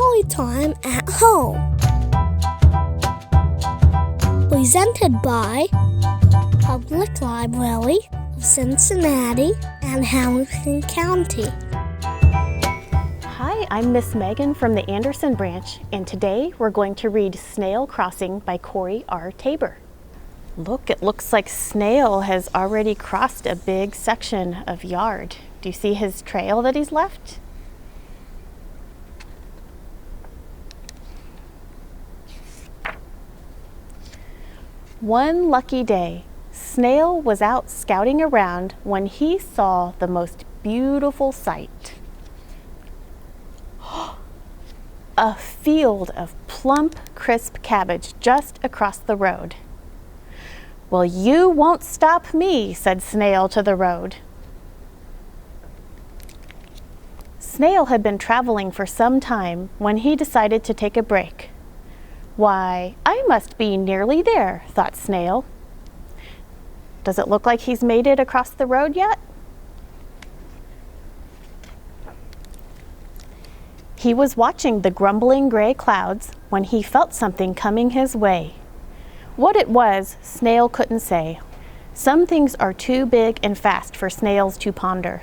Storytime at Home. Presented by Public Library of Cincinnati and Hamilton County. Hi, I'm Miss Megan from the Anderson branch, and today we're going to read Snail Crossing by Corey R. Tabor. Look, it looks like Snail has already crossed a big section of yard. Do you see his trail that he's left? One lucky day, Snail was out scouting around when he saw the most beautiful sight. A field of plump, crisp cabbage just across the road. "Well, you won't stop me," said Snail to the road. Snail had been traveling for some time when he decided to take a break. "Why, I must be nearly there," thought Snail. Does it look like he's made it across the road yet? He was watching the grumbling gray clouds when he felt something coming his way. What it was, Snail couldn't say. Some things are too big and fast for snails to ponder.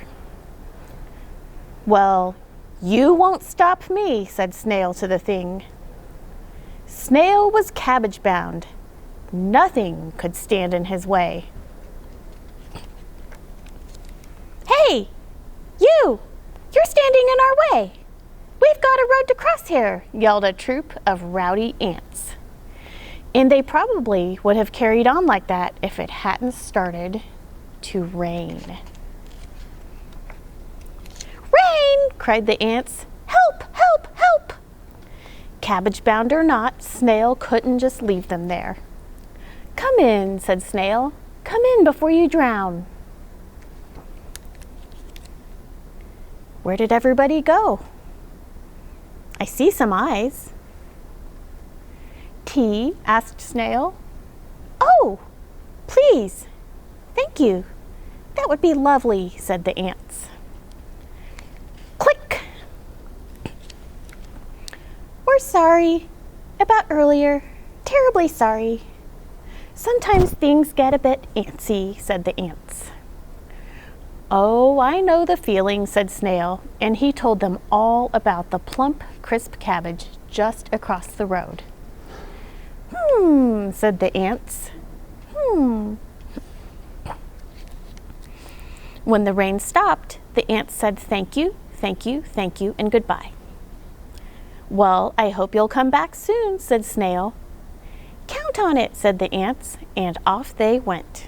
"Well, you won't stop me," said Snail to the thing. Snail was cabbage bound. Nothing could stand in his way. "Hey, you're standing in our way. We've got a road to cross here," yelled a troop of rowdy ants. And they probably would have carried on like that if it hadn't started to rain. "Rain!" cried the ants. "Help, help, help!" Cabbage bound or not, Snail couldn't just leave them there. "Come in," said Snail. "Come in before you drown." Where did everybody go? I see some eyes. "Tea?" asked Snail. "Oh, please. Thank you. That would be lovely," said the ants. Click! "We're sorry about earlier. Terribly sorry. Sometimes things get a bit antsy," said the ants. "Oh, I know the feeling," said Snail, and he told them all about the plump, crisp cabbage just across the road. Said the ants. When the rain stopped, the ants said thank you, thank you, thank you, and goodbye. "Well, I hope you'll come back soon," said Snail. "Count on it," said the ants, and off they went.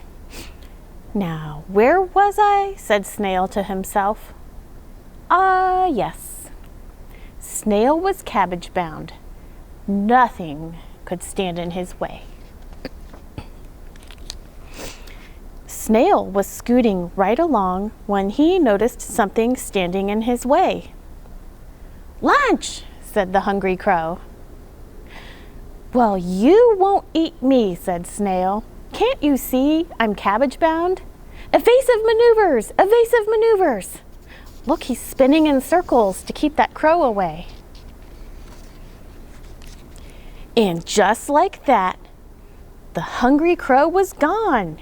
"Now, where was I?" said Snail to himself. Ah, yes. Snail was cabbage bound. Nothing could stand in his way. Snail was scooting right along when he noticed something standing in his way. "Lunch!" said the hungry crow. "Well, you won't eat me," said Snail. "Can't you see I'm cabbage bound? Evasive maneuvers! Evasive maneuvers!" Look, he's spinning in circles to keep that crow away. And just like that, the hungry crow was gone.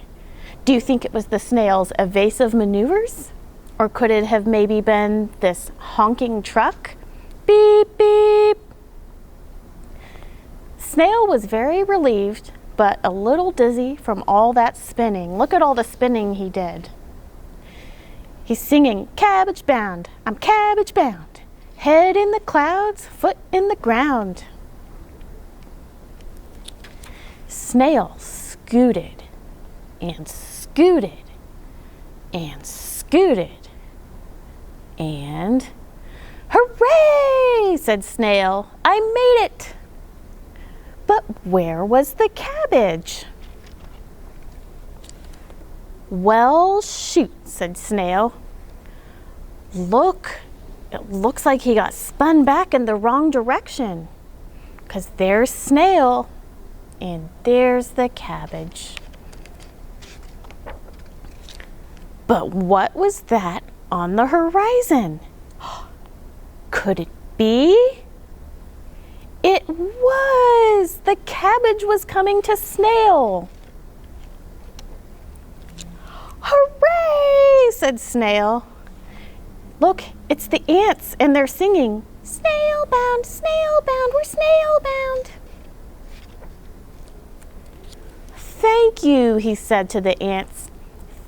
Do you think it was the snail's evasive maneuvers? Or could it have maybe been this honking truck? Beep, beep. Snail was very relieved, but a little dizzy from all that spinning. Look at all the spinning he did. He's singing, "Cabbage bound, I'm cabbage bound. Head in the clouds, foot in the ground." Snail scooted and scooted and scooted. And, "Hooray!" said Snail. "I made it!" But where was the cabbage? "Well, shoot," said Snail. "Look, it looks like he got spun back in the wrong direction. 'Cause there's Snail and there's the cabbage." But what was that on the horizon? Could it be? was! The cabbage was coming to Snail. Hooray! Said Snail. Look, it's the ants, and they're singing, snail bound, we're snail bound. Thank you, he said to the ants.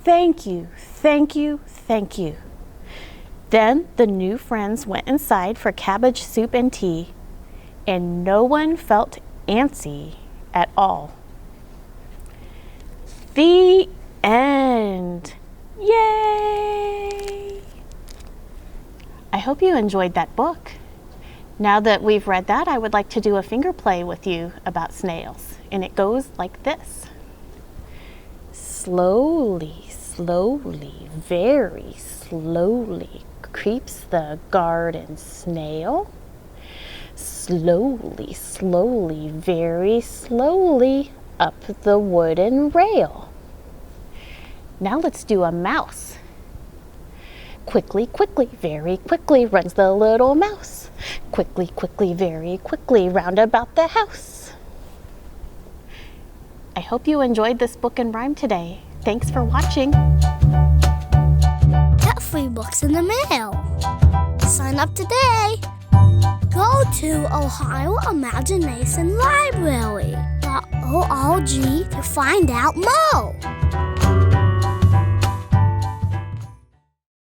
Thank you, thank you, thank you. Then the new friends went inside for cabbage soup and tea, and no one felt antsy at all. The end. Yay! I hope you enjoyed that book. Now that we've read that, I would like to do a finger play with you about snails, and it goes like this. Slowly, slowly, very slowly creeps the garden snail. Slowly, slowly, very slowly up the wooden rail. Now let's do a mouse. Quickly, quickly, very quickly runs the little mouse. Quickly, quickly, very quickly round about the house. I hope you enjoyed this book and rhyme today. Thanks for watching. Get free books in the mail. Sign up today. Go to Ohio Imagination Library.org to find out more.